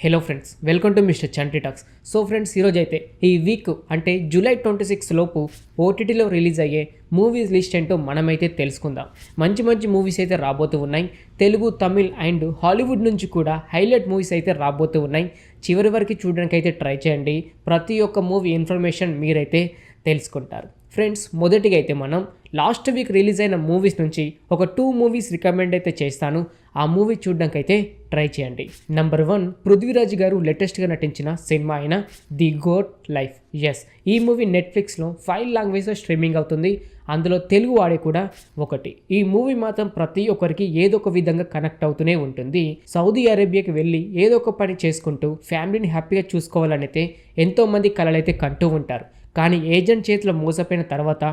Hello friends, welcome to mister Chanti talks. So friends, ఈరోజు అయితే ఈ వీక్ అంటే జూలై 26 లోపు ఓటీటీలో రిలీజ్ అయ్యే మూవీస్ లిస్ట్ ఏంటో మనమైతే తెలుసుకుందాం. మంచి మంచి మూవీస్ అయితే రాబోతూ ఉన్నాయి. తెలుగు, తమిళ్ అండ్ హాలీవుడ్ నుంచి కూడా హైలైట్ మూవీస్ అయితే రాబోతూ ఉన్నాయి. చివరి వరకు చూడడానికి అయితే ట్రై చేయండి. ప్రతి ఒక్క మూవీ ఇన్ఫర్మేషన్ మీరైతే తెలుసుకుంటారు. ఫ్రెండ్స్, మొదటిగా అయితే మనం లాస్ట్ వీక్ రిలీజ్ అయిన మూవీస్ నుంచి ఒక 2 మూవీస్ రికమెండ్ అయితే చేస్తాను. ఆ మూవీ చూడడానికి అయితే ట్రై చేయండి. నంబర్ 1, పృథ్వీరాజ్ గారు లేటెస్ట్గా నటించిన సినిమా అయిన ది గోట్ లైఫ్. ఎస్, ఈ మూవీ నెట్ఫ్లిక్స్లో 5 లాంగ్వేజ్లో స్ట్రీమింగ్ అవుతుంది. అందులో తెలుగు వాడే కూడా ఒకటి. ఈ మూవీ మాత్రం ప్రతి ఒక్కరికి ఏదో ఒక విధంగా కనెక్ట్ అవుతూనే ఉంటుంది. సౌదీ అరేబియాకి వెళ్ళి ఏదో ఒక పని చేసుకుంటూ ఫ్యామిలీని హ్యాపీగా చూసుకోవాలనైతే ఎంతోమంది కలలైతే కంటూ ఉంటారు. కానీ ఏజెంట్ చేతిలో మోసపోయిన తర్వాత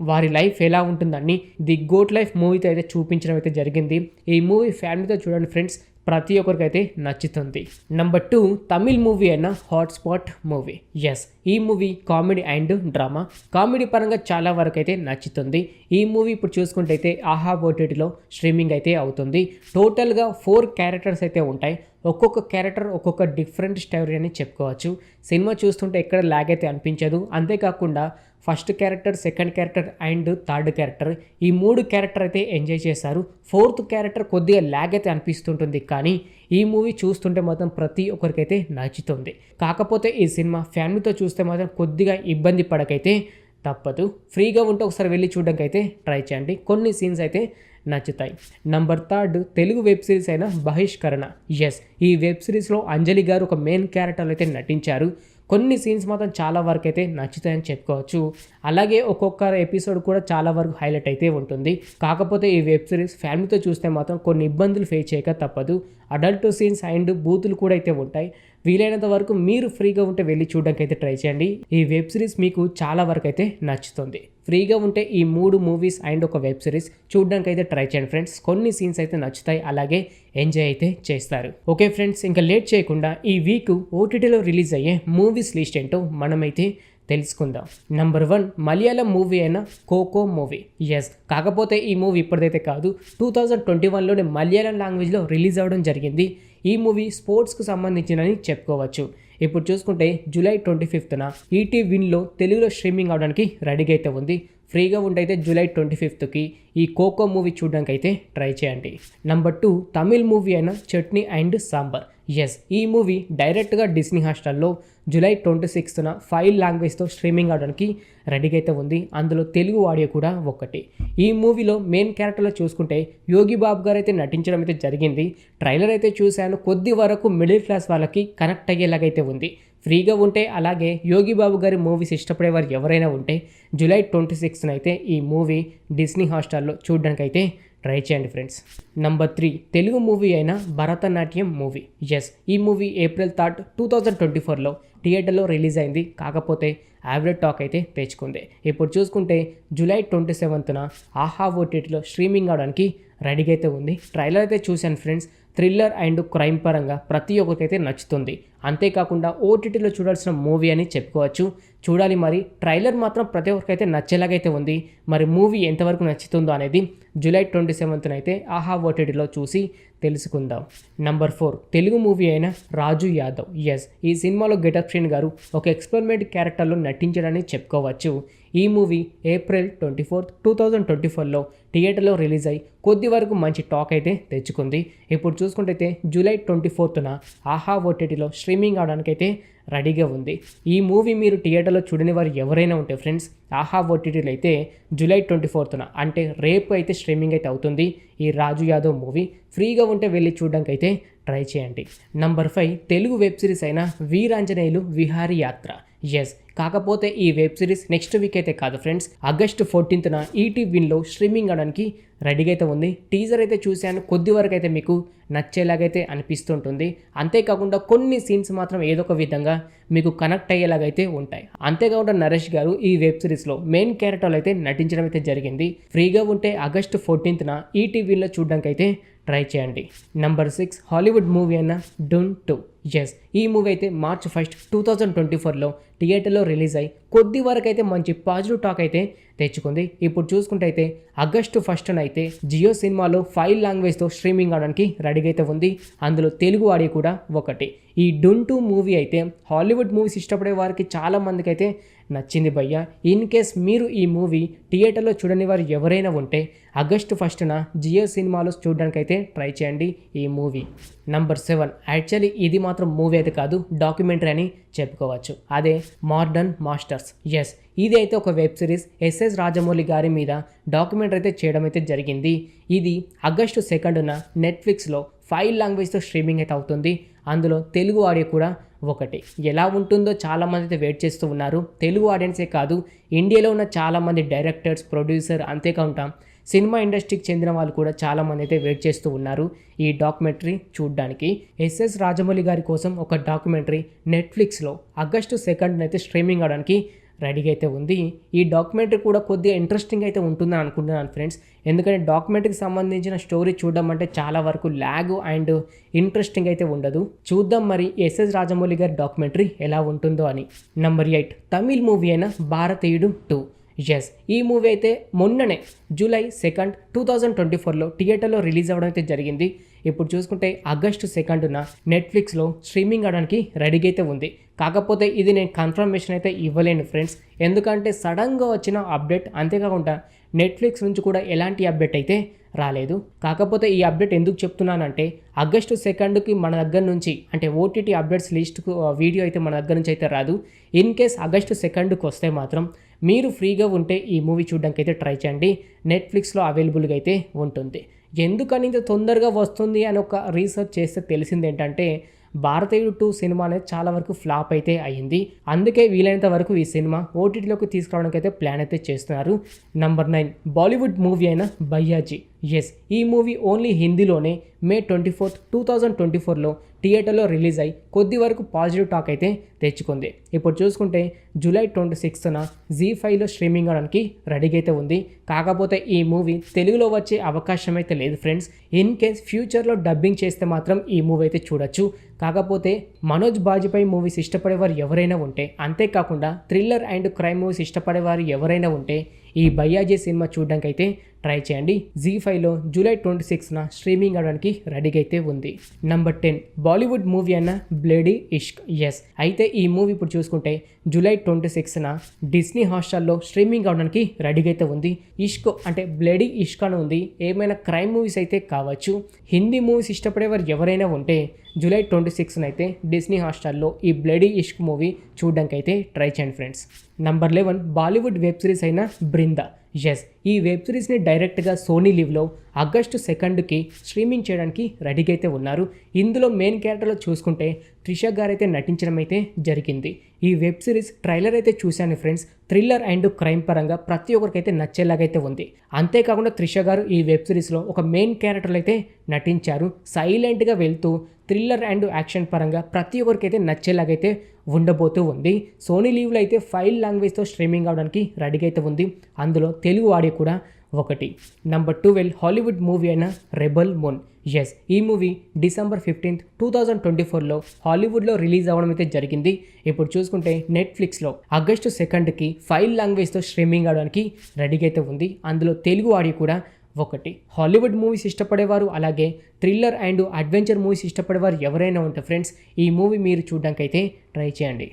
వారి లైఫ్ ఎలా ఉంటుందని ది గోట్ లైఫ్ మూవీతో అయితే చూపించడం అయితే జరిగింది. ఈ మూవీ ఫ్యామిలీతో చూడండి ఫ్రెండ్స్, ప్రతి ఒక్కరికైతే నచ్చుతుంది. నంబర్ 2, తమిళ్ మూవీ అయిన హాట్స్పాట్ మూవీ. ఎస్, ఈ movie comedy and drama. Comedy పరంగా చాలా వరకు అయితే నచ్చుతుంది. ఈ మూవీ ఇప్పుడు చూసుకుంటే అయితే ఆహా ఓటీటీలో స్ట్రీమింగ్ అయితే అవుతుంది. టోటల్గా 4 క్యారెక్టర్స్ అయితే ఉంటాయి. ఒక్కొక్క క్యారెక్టర్ ఒక్కొక్క డిఫరెంట్ స్టోరీ అని చెప్పుకోవచ్చు. సినిమా చూస్తుంటే ఎక్కడ ల్యాగ్ అయితే అనిపించదు. అంతేకాకుండా first character, second character and third character, ఈ 3 క్యారెక్టర్ అయితే ఎంజాయ్ చేశారు. 4th క్యారెక్టర్ కొద్దిగా ల్యాగ్ అయితే అనిపిస్తుంటుంది. కానీ ఈ మూవీ చూస్తుంటే మాత్రం ప్రతి ఒక్కరికైతే నచ్చుతుంది. కాకపోతే ఈ సినిమా ఫ్యామిలీతో చూస్తే మాత్రం కొద్దిగా ఇబ్బంది పడకైతే తప్పదు. ఫ్రీగా ఉంటే ఒకసారి వెళ్ళి చూడడానికి అయితే ట్రై చేయండి. కొన్ని సీన్స్ అయితే నచ్చుతాయి. నంబర్ 3, తెలుగు వెబ్ సిరీస్ అయిన బహిష్కరణ. ఎస్, ఈ వెబ్ సిరీస్లో అంజలి గారు ఒక మెయిన్ క్యారెక్టర్లో అయితే నటించారు. కొన్ని సీన్స్ మాత్రం చాలా వరకు అయితే నచ్చుతాయని చెప్పుకోవచ్చు. అలాగే ఒక్కొక్క ఎపిసోడ్ కూడా చాలా వరకు హైలైట్ అయితే ఉంటుంది. కాకపోతే ఈ వెబ్ సిరీస్ ఫ్యామిలీతో చూస్తే మాత్రం కొన్ని ఇబ్బందులు ఫేస్ చేయక తప్పదు. అడల్ట్ సీన్స్ అండ్ బూతులు కూడా అయితే ఉంటాయి. వీలైనంత వరకు మీరు ఫ్రీగా ఉంటే వెళ్ళి చూడడానికి అయితే ట్రై చేయండి. ఈ వెబ్ సిరీస్ మీకు చాలా వరకు అయితే నచ్చుతుంది. ఫ్రీగా ఉంటే ఈ 3 మూవీస్ అండ్ ఒక వెబ్ సిరీస్ చూడడానికి అయితే ట్రై చేయండి ఫ్రెండ్స్. కొన్ని సీన్స్ అయితే నచ్చుతాయి, అలాగే ఎంజాయ్ అయితే చేస్తారు. ఓకే ఫ్రెండ్స్, ఇంకా లేట్ చేయకుండా ఈ వీక్ ఓటీటీలో రిలీజ్ అయ్యే మూవీస్ లిస్ట్ ఏంటో మనమైతే తెలుసుకుందాం. నంబర్ 1, మలయాళం మూవీ అయిన కోకో మూవీ. ఎస్, కాకపోతే ఈ మూవీ ఇప్పటిదైతే కాదు, 2021లోనే మలయాళం లాంగ్వేజ్లో రిలీజ్ అవ్వడం జరిగింది. ఈ మూవీ స్పోర్ట్స్కు సంబంధించినని చెప్పుకోవచ్చు. ఇప్పుడు చూసుకుంటే జూలై 25న ఈటీ విన్లో తెలుగులో స్ట్రీమింగ్ అవడానికి రెడీగా అయితే ఉంది. ఫ్రీగా ఉంటైతే జూలై 25కి ఈ కోకో మూవీ చూడడానికి అయితే ట్రై చేయండి. నంబర్ 2, తమిళ్ మూవీ అయిన చట్నీ అండ్ సాంబార్. ఎస్, ఈ మూవీ డైరెక్ట్గా డిస్నీ హాట్‌స్టార్లో జూలై 26న 5 లాంగ్వేజ్తో స్ట్రీమింగ్ అవడానికి రెడీగా అయితే ఉంది. అందులో తెలుగు ఆడియో కూడా ఒకటి. ఈ మూవీలో మెయిన్ క్యారెక్టర్లో చూసుకుంటే యోగి బాబు గారు అయితే నటించడం అయితే జరిగింది. ట్రైలర్ అయితే చూశాను. కొద్ది వరకు మిడిల్ క్లాస్ వాళ్ళకి కనెక్ట్ అయ్యేలాగైతే ఉంది. ఫ్రీగా ఉంటే అలాగే యోగి బాబు గారి మూవీస్ ఇష్టపడేవారు ఎవరైనా ఉంటే జూలై 26న అయితే ఈ మూవీ డిస్నీ హాట్‌స్టార్లో చూడడానికి అయితే ట్రై చేయండి ఫ్రెండ్స్. నంబర్ 3, తెలుగు మూవీ అయిన భరతనాట్యం మూవీ. ఎస్, ఈ మూవీ ఏప్రిల్ 3, 2024లో థియేటర్లో రిలీజ్ అయింది. కాకపోతే యావరేజ్ టాక్ అయితే తెచ్చుకుంది. ఇప్పుడు చూసుకుంటే జూలై 27న ఆహా ఓటీటీలో స్ట్రీమింగ్ అవడానికి రెడీగా అయితే ఉంది. ట్రైలర్ అయితే చూశాను ఫ్రెండ్స్. థ్రిల్లర్ అండ్ క్రైమ్ పరంగా ప్రతి ఒక్కరికైతే నచ్చుతుంది. అంతేకాకుండా ఓటీటీలో చూడాల్సిన మూవీ అని చెప్పుకోవచ్చు. చూడాలి మరి. ట్రైలర్ మాత్రం ప్రతి ఒక్కరికైతే నచ్చేలాగైతే ఉంది. మరి మూవీ ఎంతవరకు నచ్చుతుందో అనేది జూలై 27న అయితే ఆహా ఓటీటీలో చూసి తెలుసుకుందాం. నంబర్ 4, తెలుగు మూవీ అయిన రాజు యాదవ్. ఎస్, ఈ సినిమాలో గెటప్ శ్రీన్ గారు ఒక ఎక్స్పెరిమెంట్ క్యారెక్టర్లో నటించడాన్ని చెప్పుకోవచ్చు. ఈ మూవీ ఏప్రిల్ 24, 2024లో థియేటర్లో రిలీజ్ అయ్యి కొద్ది వరకు మంచి టాక్ అయితే తెచ్చుకుంది. ఇప్పుడు చూసుకుంటే జూలై 24న ఆహా ఓటీటీలో స్ట్రీమింగ్ అవడానికైతే రెడీగా ఉంది. ఈ మూవీ మీరు థియేటర్లో చూడని వారు ఎవరైనా ఉంటే ఫ్రెండ్స్, ఆహా ఓటీటీలో అయితే జూలై 24న అంటే రేపు అయితే స్ట్రీమింగ్ అయితే అవుతుంది ఈ రాజు యాదవ్ మూవీ. ఫ్రీగా ఉంటే వెళ్ళి చూడడానికి అయితే ట్రై చేయండి. నంబర్ 5, తెలుగు వెబ్ సిరీస్ అయిన వీరాంజనేయులు విహారీ యాత్ర. ఎస్, కాకపోతే ఈ వెబ్ సిరీస్ నెక్స్ట్ వీక్ అయితే కాదు ఫ్రెండ్స్, ఆగస్టు 14న ఈటీ విన్లో స్ట్రీమింగ్ అవడానికి రెడీగా అయితే ఉంది. టీజర్ అయితే చూశాను. కొద్ది వరకు అయితే మీకు నచ్చేలాగైతే అనిపిస్తుంటుంది. అంతేకాకుండా కొన్ని సీన్స్ మాత్రం ఏదో ఒక విధంగా మీకు కనెక్ట్ అయ్యేలాగైతే ఉంటాయి. అంతేకాకుండా నరేష్ గారు ఈ వెబ్ సిరీస్లో మెయిన్ క్యారెక్టర్లో అయితే నటించడం అయితే జరిగింది. ఫ్రీగా ఉంటే ఆగస్టు 14న ఈటీ విన్లో చూడడానికి అయితే ట్రై చేయండి. నంబర్ 6, హాలీవుడ్ మూవీ అయిన డూన్ 2. ఎస్, ఈ మూవీ అయితే మార్చ్ 1, 2024లో థియేటర్లో రిలీజ్ అయ్యి కొద్ది వరకు అయితే మంచి పాజిటివ్ టాక్ అయితే తెచ్చుకుంది. ఇప్పుడు చూసుకుంటే అయితే ఆగస్టు 1న అయితే జియో సినిమాలో 5 లాంగ్వేజ్తో స్ట్రీమింగ్ అవడానికి రెడీగా అయితే ఉంది. అందులో తెలుగు ఆడియో కూడా ఒకటి. ఈ డూన్ 2 మూవీ అయితే హాలీవుడ్ మూవీస్ ఇష్టపడే వారికి చాలా మందికి అయితే నచ్చింది భయ్య. ఇన్ కేస్ మీరు ఈ మూవీ థియేటర్లో చూడని వారు ఎవరైనా ఉంటే ఆగస్టు 1న జియో సినిమాలో చూడడానికి అయితే ట్రై చేయండి ఈ మూవీ. నంబర్ 7, యాక్చువల్లీ ఇది మాత్రం మూవీ అయితే కాదు, డాక్యుమెంటరీ అని చెప్పుకోవచ్చు. అదే మోడర్న్ మాస్టర్స్. ఎస్, ఇది అయితే ఒక వెబ్ సిరీస్ ఎస్ఎస్ రాజమౌళి గారి మీద డాక్యుమెంటరీ అయితే చేయడం అయితే జరిగింది. ఇది ఆగస్టు 2న నెట్ఫ్లిక్స్లో 5 లాంగ్వేజ్తో స్ట్రీమింగ్ అయితే అవుతుంది. అందులో తెలుగు ఆడియో కూడా ఒకటి. ఎలా ఉంటుందో చాలామంది అయితే వెయిట్ చేస్తూ ఉన్నారు. తెలుగు ఆడియన్సే కాదు, ఇండియాలో ఉన్న చాలామంది డైరెక్టర్స్, ప్రొడ్యూసర్, అంతేకాకుండా సినిమా ఇండస్ట్రీకి చెందిన వాళ్ళు కూడా చాలామంది అయితే వెయిట్ చేస్తూ ఉన్నారు ఈ డాక్యుమెంటరీ చూడడానికి. ఎస్ఎస్ రాజమౌళి గారి కోసం ఒక డాక్యుమెంటరీ నెట్ఫ్లిక్స్లో ఆగస్టు 2న అయితే స్ట్రీమింగ్ అవడానికి రెడీగా అయితే ఉంది. ఈ డాక్యుమెంటరీ కూడా కొద్దిగా ఇంట్రెస్టింగ్ అయితే ఉంటుందని అనుకుంటున్నాను ఫ్రెండ్స్. ఎందుకంటే డాక్యుమెంటరీకి సంబంధించిన స్టోరీ చూడడం అంటే చాలా వరకు ల్యాగ్ అండ్ ఇంట్రెస్టింగ్ అయితే ఉండదు. చూద్దాం మరి ఎస్ఎస్ రాజమౌళి గారి డాక్యుమెంటరీ ఎలా ఉంటుందో అని. నంబర్ 8, తమిళ్ మూవీ అయిన భారతీయుడు 2. ఎస్, ఈ మూవీ అయితే మొన్ననే జూలై 2, 2024లో థియేటర్లో రిలీజ్ అవ్వడం అయితే జరిగింది. ఇప్పుడు చూసుకుంటే ఆగస్టు 2న నెట్ఫ్లిక్స్లో స్ట్రీమింగ్ అవడానికి రెడీగా అయితే ఉంది. కాకపోతే ఇది నేను కన్ఫర్మేషన్ అయితే ఇవ్వలేను ఫ్రెండ్స్, ఎందుకంటే సడన్గా వచ్చిన అప్డేట్. అంతేకాకుండా నెట్ఫ్లిక్స్ నుంచి కూడా ఎలాంటి అప్డేట్ అయితే రాలేదు. కాకపోతే ఈ అప్డేట్ ఎందుకు చెప్తున్నానంటే ఆగస్టు 2కి మన దగ్గర నుంచి అంటే ఓటీటీ అప్డేట్స్ లిస్ట్కు వీడియో అయితే మన దగ్గర నుంచి అయితే రాదు. ఇన్ కేస్ ఆగస్టు 2కి వస్తే మాత్రం మీరు ఫ్రీగా ఉంటే ఈ మూవీ చూడడానికి అయితే ట్రై చేయండి. నెట్ఫ్లిక్స్లో అవైలబుల్గా అయితే ఉంటుంది. ఎందుకని ఇంత తొందరగా వస్తుంది అని ఒక రీసెర్చ్ చేస్తే తెలిసింది ఏంటంటే భారతీయుడు 2 సినిమా అనేది చాలా వరకు ఫ్లాప్ అయితే అయ్యింది. అందుకే వీలైనంత వరకు ఈ సినిమా ఓటీటీలోకి తీసుకురావడానికి అయితే ప్లాన్ అయితే చేస్తున్నారు. నంబర్ 9, బాలీవుడ్ మూవీ అయిన భయ్యాజీ. ఎస్, ఈ మూవీ ఓన్లీ హిందీలోనే మే 24, 2024లో థియేటర్లో రిలీజ్ అయ్యి కొద్ది వరకు పాజిటివ్ టాక్ అయితే తెచ్చుకుంది. ఇప్పుడు చూసుకుంటే జూలై 26న జీ5లో స్ట్రీమింగ్ అవడానికి రెడీగా అయితే ఉంది. కాకపోతే ఈ మూవీ తెలుగులో వచ్చే అవకాశం అయితే లేదు ఫ్రెండ్స్. ఇన్ కేస్ ఫ్యూచర్లో డబ్బింగ్ చేస్తే మాత్రం ఈ మూవీ అయితే చూడొచ్చు. కాకపోతే మనోజ్ బాజ్పేయి మూవీస్ ఇష్టపడేవారు ఎవరైనా ఉంటే, అంతేకాకుండా థ్రిల్లర్ అండ్ క్రైమ్ మూవీస్ ఇష్టపడేవారు ఎవరైనా ఉంటే ఈ భయ్యాజీ సినిమా చూడడానికి అయితే ట్రై చేయండి. జీ5లో జూలై 26న స్ట్రీమింగ్ అవడానికి రెడీగా అయితే ఉంది. నంబర్ 10, బాలీవుడ్ మూవీ అయిన బ్లడీ ఇష్క్. ఎస్, అయితే ఈ మూవీ ఇప్పుడు చూసుకుంటే జూలై 26న డిస్నీ హాట్‌స్టార్లో స్ట్రీమింగ్ అవడానికి రెడీగా అయితే ఉంది. ఇష్క్ అంటే బ్లడీ ఇష్క్ అని ఉంది. ఏమైనా క్రైమ్ మూవీస్ అయితే కావచ్చు. హిందీ మూవీస్ ఇష్టపడేవారు ఎవరైనా ఉంటే జూలై 26న అయితే డిస్నీ హాట్‌స్టార్లో ఈ బ్లడీ ఇష్క్ మూవీ చూడడానికి అయితే ట్రై చేయండి friends. Number 11, Bollywood web series అయిన బృందా. ఎస్, ఈ వెబ్ సిరీస్ని డైరెక్ట్గా సోనీ లివ్లో ఆగస్టు 2కి స్ట్రీమింగ్ చేయడానికి రెడీగా అయితే ఉన్నారు. ఇందులో మెయిన్ క్యారెక్టర్లో చూసుకుంటే త్రిష గారు అయితే నటించడం అయితే జరిగింది. ఈ వెబ్ సిరీస్ ట్రైలర్ అయితే చూశాను ఫ్రెండ్స్. థ్రిల్లర్ అండ్ క్రైమ్ పరంగా ప్రతి ఒక్కరికైతే నచ్చేలాగైతే ఉంది. అంతేకాకుండా త్రిష గారు ఈ వెబ్ సిరీస్లో ఒక మెయిన్ క్యారెక్టర్లో అయితే నటించారు. సైలెంట్గా వెళ్తూ థ్రిల్లర్ అండ్ యాక్షన్ పరంగా ప్రతి ఒక్కరికైతే నచ్చేలాగైతే ఉండబోతూ ఉంది. సోనీ లీవ్లో అయితే 5 లాంగ్వేజ్తో స్ట్రీమింగ్ అవడానికి రెడీగా అయితే ఉంది. అందులో తెలుగు ఆడియో కూడా ఒకటి. నంబర్ 12, హాలీవుడ్ మూవీ అయిన రెబల్ మూన్. ఎస్, ఈ మూవీ డిసెంబర్ 15, 2024లో హాలీవుడ్లో రిలీజ్ అవ్వడం అయితే జరిగింది. ఇప్పుడు చూసుకుంటే నెట్ఫ్లిక్స్లో ఆగస్టు 2కి 5 లాంగ్వేజ్తో స్ట్రీమింగ్ అవడానికి రెడీగా అయితే ఉంది. అందులో తెలుగు ఆడియో కూడా ఒకటి. హాలీవుడ్ మూవీస్ ఇష్టపడేవారు, అలాగే థ్రిల్లర్ అండ్ అడ్వెంచర్ మూవీస్ ఇష్టపడేవారు ఎవరైనా ఉంటే ఫ్రెండ్స్ ఈ మూవీ మీరు చూడడానికి అయితే ట్రై చేయండి.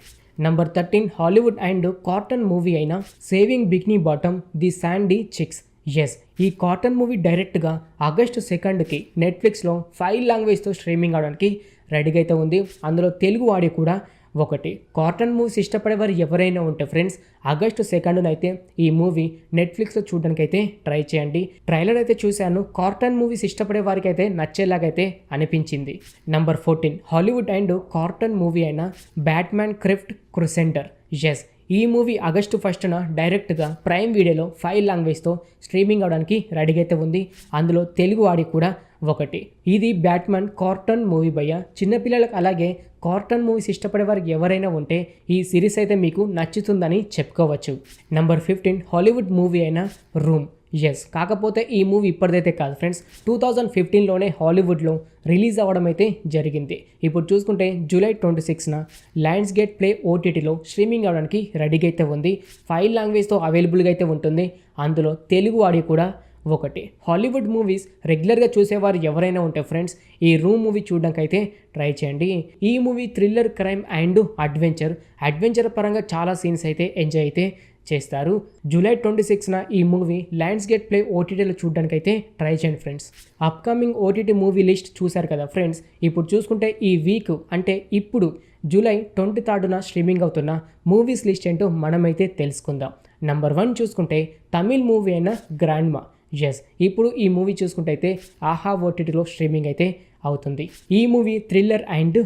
Number 13, Hollywood and cartoon movie అయిన Saving Bikini Bottom the Sandy Cheeks. Yes, ఈ కార్టూన్ మూవీ డైరెక్ట్గా ఆగస్టు 2కి నెట్ఫ్లిక్స్లో 5 లాంగ్వేజ్తో స్ట్రీమింగ్ అవడానికి రెడీగా అయితే ఉంది. అందులో తెలుగు ఆడియో కూడా ఒకటి. కార్టూన్ మూవీస్ ఇష్టపడేవారు ఎవరైనా ఉంటే ఫ్రెండ్స్ ఆగస్టు 2న అయితే ఈ మూవీ నెట్ఫ్లిక్స్లో చూడడానికి అయితే ట్రై చేయండి. ట్రైలర్ అయితే చూశాను. కార్టూన్ మూవీస్ ఇష్టపడే వారికి అయితే నచ్చేలాగైతే అనిపించింది. Number 14, Hollywood and cartoon movie అయిన బ్యాట్మ్యాన్ క్రిప్ట్ క్రూసెండర్. ఎస్, ఈ మూవీ ఆగస్టు 1న డైరెక్ట్గా ప్రైమ్ వీడియోలో 5 లాంగ్వేజ్తో స్ట్రీమింగ్ అవడానికి రెడీగా అయితే ఉంది. అందులో తెలుగు ఆడియో కూడా ఒకటి. ఇది బ్యాట్మ్యాన్ కార్టూన్ మూవీ భయ్య. చిన్నపిల్లలకు అలాగే కార్టూన్ మూవీస్ ఇష్టపడే వారికి ఎవరైనా ఉంటే ఈ సిరీస్ అయితే మీకు నచ్చుతుందని చెప్పుకోవచ్చు. నంబర్ 15, హాలీవుడ్ మూవీ అయిన రూమ్. ఎస్, కాకపోతే ఈ మూవీ ఇప్పటిదైతే కాదు ఫ్రెండ్స్. 2015లోనే హాలీవుడ్లో రిలీజ్ అవ్వడం అయితే జరిగింది. ఇప్పుడు చూసుకుంటే జూలై 26న లయన్స్ గేట్ ప్లే ఓటీటీలో స్ట్రీమింగ్ అవ్వడానికి రెడీగా అయితే ఉంది. 5 లాంగ్వేజ్తో అవైలబుల్గా అయితే ఉంటుంది. అందులో తెలుగు ఆడియో కూడా ఒకటి. హాలీవుడ్ మూవీస్ రెగ్యులర్గా చూసేవారు ఎవరైనా ఉంటే ఫ్రెండ్స్ ఈ రూమ్ మూవీ చూడడానికి అయితే ట్రై చేయండి. ఈ movie thriller, crime and adventure పరంగా చాలా సీన్స్ అయితే ఎంజాయ్ అయితే చేస్తారు. జూలై 26న ఈ మూవీ లయన్స్ గేట్ ప్లే ఓటీటీలో చూడడానికి అయితే ట్రై చేయండి friends. Upcoming OTT movie list చూశారు కదా ఫ్రెండ్స్. ఇప్పుడు చూసుకుంటే ఈ వీక్ అంటే ఇప్పుడు జూలై 23న స్ట్రీమింగ్ అవుతున్న మూవీస్ లిస్ట్ ఏంటో మనమైతే తెలుసుకుందాం. నంబర్ 1 చూసుకుంటే తమిళ్ మూవీ అయిన గ్రాండ్మా. ఎస్, ఇప్పుడు ఈ మూవీ చూసుకుంటే అయితే ఆహా ఓటీటీలో స్ట్రీమింగ్ అయితే అవుతుంది. ఈ movie thriller and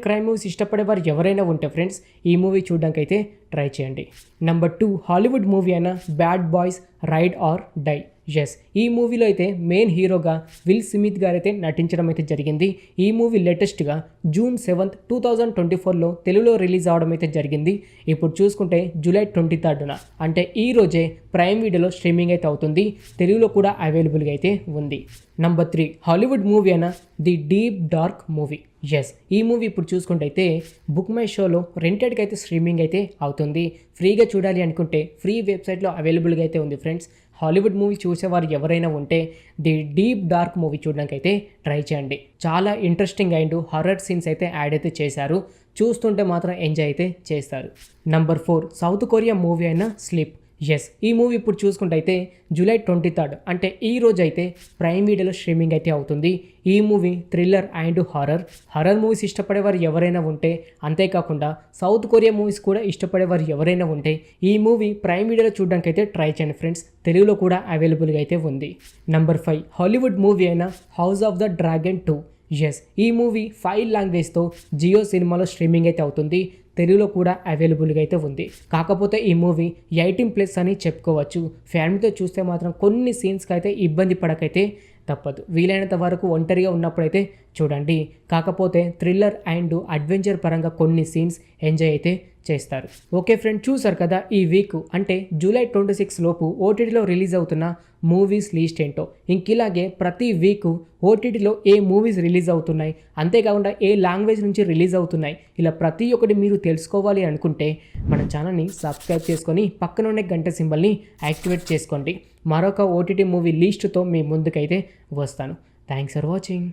crime movies ఇష్టపడేవారు ఎవరైనా ఉంటే ఫ్రెండ్స్ ఈ మూవీ చూడడానికి అయితే ట్రై చేయండి. నంబర్ 2 హాలీవుడ్ మూవీ అయిన Bad Boys Ride or Die. Yes, ఈ మూవీలో అయితే మెయిన్ హీరోగా విల్ స్మిత్ గారు అయితే నటించడం అయితే జరిగింది. ఈ మూవీ లేటెస్ట్గా జూన్ 7, 2024లో తెలుగులో రిలీజ్ అవడం అయితే జరిగింది. ఇప్పుడు చూసుకుంటే జూలై 23న అంటే ఈ రోజే ప్రైమ్ వీడియోలో స్ట్రీమింగ్ అయితే అవుతుంది. తెలుగులో కూడా అవైలబుల్గా అయితే ఉంది. నంబర్ 3 హాలీవుడ్ మూవీ అయిన The Deep Dark movie. Yes, ఈ మూవీ ఇప్పుడు చూసుకుంటే అయితే బుక్ మై షోలో రెంటెడ్కి అయితే స్ట్రీమింగ్ అయితే అవుతుంది. ఫ్రీగా చూడాలి అనుకుంటే ఫ్రీ వెబ్సైట్లో అవైలబుల్గా అయితే ఉంది ఫ్రెండ్స్. హాలీవుడ్ మూవీ చూసేవారు ఎవరైనా ఉంటే ది డీప్ డార్క్ మూవీ చూడడానికి అయితే ట్రై చేయండి. చాలా ఇంట్రెస్టింగ్ అండ్ హారర్ సీన్స్ అయితే యాడ్ అయితే చేశారు. చూస్తుంటే మాత్రం ఎంజాయ్ అయితే చేస్తారు. నంబర్ 4 సౌత్ కొరియా మూవీ అయిన స్లీప్. ఎస్, ఈ మూవీ ఇప్పుడు చూసుకుంటే అయితే జూలై 23 అంటే ఈ రోజు అయితే ప్రైమ్ వీడియోలో స్ట్రీమింగ్ అయితే అవుతుంది. ఈ movie thriller and horror movies ఇష్టపడేవారు ఎవరైనా ఉంటే, అంతేకాకుండా సౌత్ కొరియా మూవీస్ కూడా ఇష్టపడేవారు ఎవరైనా ఉంటే ఈ మూవీ ప్రైమ్ వీడియోలో చూడడానికి అయితే ట్రై చేయండి ఫ్రెండ్స్. తెలుగులో కూడా అవైలబుల్గా అయితే ఉంది. నంబర్ 5 హాలీవుడ్ మూవీ అయిన House of the Dragon 2. Yes, ఈ మూవీ 5 లాంగ్వేజ్తో జియో సినిమాలో స్ట్రీమింగ్ అయితే అవుతుంది. తెలుగులో కూడా అవైలబుల్గా అయితే ఉంది. కాకపోతే ఈ మూవీ 18+ అని చెప్పుకోవచ్చు. ఫ్యామిలీతో చూస్తే మాత్రం కొన్ని సీన్స్కి అయితే ఇబ్బంది పడకైతే తప్పదు. వీలైనంత వరకు ఒంటరిగా ఉన్నప్పుడైతే చూడండి. కాకపోతే థ్రిల్లర్ అండ్ అడ్వెంచర్ పరంగా కొన్ని సీన్స్ ఎంజాయ్ అయితే చేస్తారు. ఓకే ఫ్రెండ్, చూసారు కదా ఈ వీక్ అంటే జూలై 26 లోపు ఓటీటీలో రిలీజ్ అవుతున్న మూవీస్ లిస్ట్ ఏంటో. ఇంకిలాగే ప్రతి వీక్ ఓటీటీలో ఏ మూవీస్ రిలీజ్ అవుతున్నాయి, అంతేకాకుండా ఏ లాంగ్వేజ్ నుంచి రిలీజ్ అవుతున్నాయి, ఇలా ప్రతి ఒక్కటి మీరు తెలుసుకోవాలి అనుకుంటే మన ఛానల్ని సబ్స్క్రైబ్ చేసుకొని పక్కన ఉండే గంట సింబల్ని యాక్టివేట్ చేసుకోండి. మరొక ఓటీటీ మూవీ లిస్టుతో మీ ముందుకైతే వస్తాను. Thanks for watching.